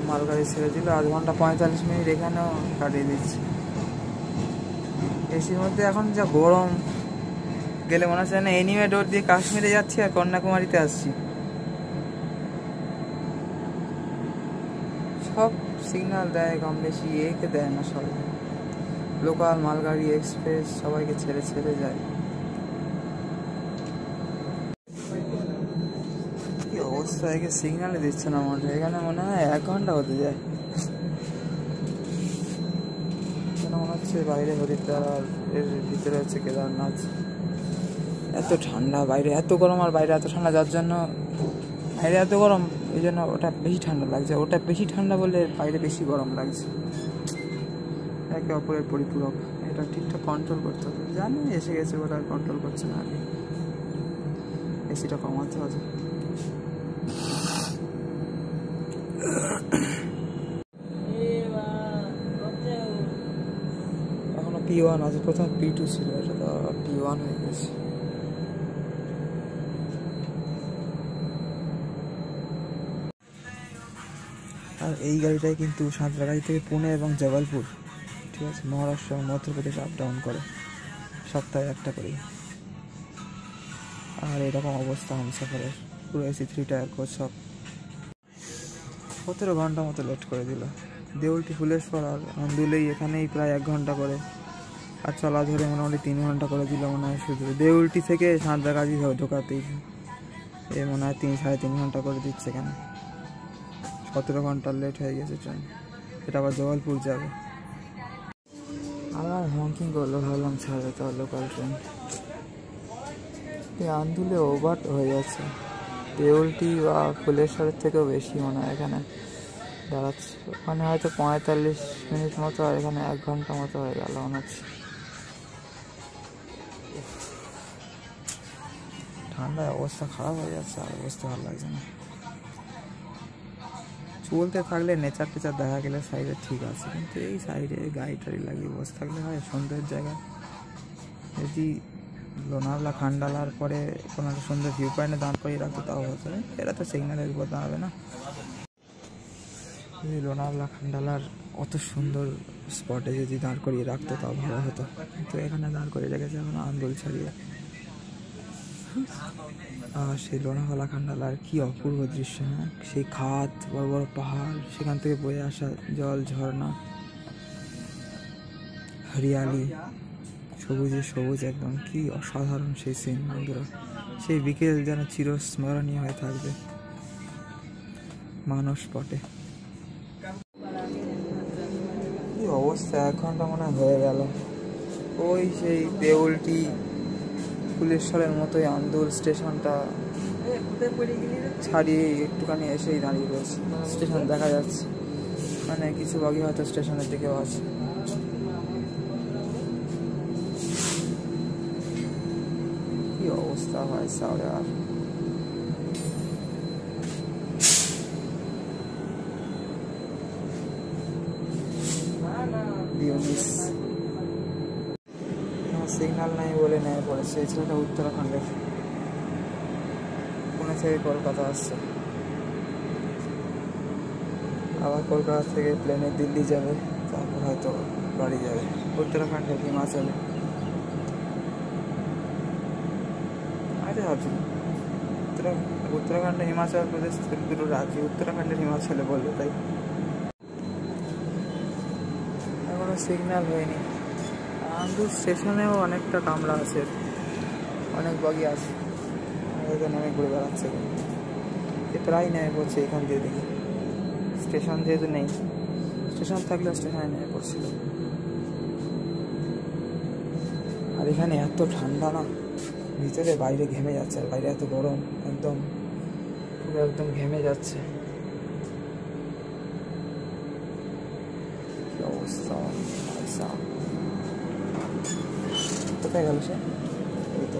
মালগাড়ি ছেড়ে দিল, 8 ঘন্টা 45 মিনিট এখানেও কাটিয়ে দিচ্ছে। এসির মধ্যে এখন যা গরম, গেলে মনে হচ্ছে না এনিমে ডোর দিয়ে কাশ্মীরে যাচ্ছি আর কন্যাকুমারীতে আসছি। সব সিগন্যাল দেয় কম বেশি, একে দেয় না সব। লোকাল মালগাড়ি এক্সপ্রেস সবাইকে ছেড়ে ছেড়ে যায়। কি অবস্থা, একে সিগন্যালে দিচ্ছে না মনে হয়। এখানে মনে হয় 1 ঘন্টা হতে যায়। মনে হচ্ছে বাইরে হরিদ্বার আর এর ভিতরে হচ্ছে কেদারনাথ। এত ঠান্ডা বাইরে, এত গরম আর বাইরে এত ঠান্ডা, যার জন্য বাইরে এত গরম এই জন্য ওটা বেশি ঠান্ডা লাগছে, ওটা বেশি ঠান্ডা বলে বাইরে বেশি গরম লাগছে। একে অপরের পরিপূরক। এটা ঠিকঠাক কন্ট্রোল করতে হবে, জানি এসে গেছে ওরা কন্ট্রোল করছে না। আগে এসিটা কমাতে হবে। এখনো P1 আছে, প্রথম P2 ছিল, এটা তো P1 হয়ে গেছে। আর এই গাড়িটাই কিন্তু সাঁতরাগাছি থেকে পুনে এবং জবলপুর, ঠিক আছে, মহারাষ্ট্র এবং মধ্যপ্রদেশ আপ ডাউন করে, সপ্তাহে একটা করেই। আর এরকম অবস্থা হামসাফারের, পুরো এসি 3 টায়ার কোচ সব। 17 ঘন্টা মতো লেট করে দিল। দেউলটি ফুলেশ্বর আর আন্দুলেই এখানেই প্রায় 1 ঘন্টা করে, আর চলা ধরে মোটামুটি 3 ঘন্টা করে দিল মনে হয়। শুধু দেউলটি থেকে সাঁতরাগাছি ঢোকাতেই এ মনে হয় 3-3.5 ঘন্টা করে দিচ্ছে। এখানে 17 ঘন্টা লেট হয়ে গেছে ট্রেন। এটা আবার জবলপুর যাবে। আমার হংকিং করলো, ভাবলাম ছাড়বে তো লোকাল ট্রেন। আন্দুলে ওভার হয়ে যাচ্ছে, দেউলটি বা ফুলেশ্বরের থেকেও বেশি মনে হয় এখানে দাঁড়াচ্ছে। ওখানে হয়তো 45 মিনিট মতো, আর এখানে 1 ঘন্টা মতো হয়ে গেল মনে হচ্ছে। ঠান্ডায় অবস্থা খারাপ হয়ে যাচ্ছে, আর অবস্থা ভালো লাগছে না। চলতে থাকলে নেচার টেচার দেখা গেলে সাইডে ঠিক আছে, কিন্তু এই সাইডে গাড়ি টাড়ি লাগিয়ে বসে থাকলে হয় সন্ধ্যের জায়গায়। যদি লোনাওয়ালা খান্ডালার পরে কোনো একটা সুন্দর ভিউ পয়েন্টে দাঁড় করিয়ে রাখতো তাও হতো। এরা তো সিগন্যালের উপর দাঁড়াবে না। যদি লোনাওয়ালা খান্ডালার অত সুন্দর স্পটে যদি দাঁড় করিয়ে রাখতো তাও ভালো হতো, কিন্তু এখানে দাঁড় করিয়ে রেখেছে এখন আন্দোল ছাড়িয়ে। আর সেই লোনাওয়ালা খান্ডালার কি অপূর্ব দৃশ্য, হ্যাঁ, সেই খাদ, বড় বড় পাহাড়, সেখান থেকে বয়ে আসা জল, ঝর্ণা, হরিয়ালি, সবুজে সবুজ একদম, কি অসাধারণ সেই সিন বন্ধুরা। সেই বিকেল যেন চিরস্মরণীয় হয়ে থাকবে মানস পটে। কি অবস্থা, 1 ঘন্টা মনে হয়ে গেল। ওই সেই দেউলটি ফুলেশ্বরের মতোই আন্দুল স্টেশনটা ছাড়িয়ে একটুখানি এসেই দাঁড়িয়ে রয়েছে। স্টেশন দেখা যাচ্ছে, মানে কিছু বাকি হয়তো স্টেশনের দিকেও আছে। কি অবস্থা হয় সাউরে। আর সিগন্যাল নাই বলে নেয় পড়েছে। এই ছেলেটা উত্তরাখণ্ডের, পুনে থেকে কলকাতা আসছে, আবার কলকাতা থেকে প্লেনে দিল্লি যাবে, তারপর হয়তো বাড়ি যাবে। উত্তরাখণ্ডের হিমাচলে। আরে ভাবছি উত্তরাখণ্ডে হিমাচল প্রদেশ দুটো রাজ্য, উত্তরাখণ্ডের হিমাচলে বলবে তাই। এখনো সিগন্যাল হয়নি। আন্দুল স্টেশনেও অনেকটা কামরা আছে, অনেক বগি আছে, নেমে ঘুরে বেড়াচ্ছে। প্রায় নেমে পড়ছে এখান দিয়ে দেখি। স্টেশন যেহেতু নেই, স্টেশন থাকলে স্টেশনে নেমে পড়ছিল। আর এখানে এত ঠান্ডা না, ভিতরে বাইরে ঘেমে যাচ্ছে, আর বাইরে এত গরম, একদম পুরো একদম ঘেমে যাচ্ছে। কি অবস্থা, কোথায় গেল সে? এই তো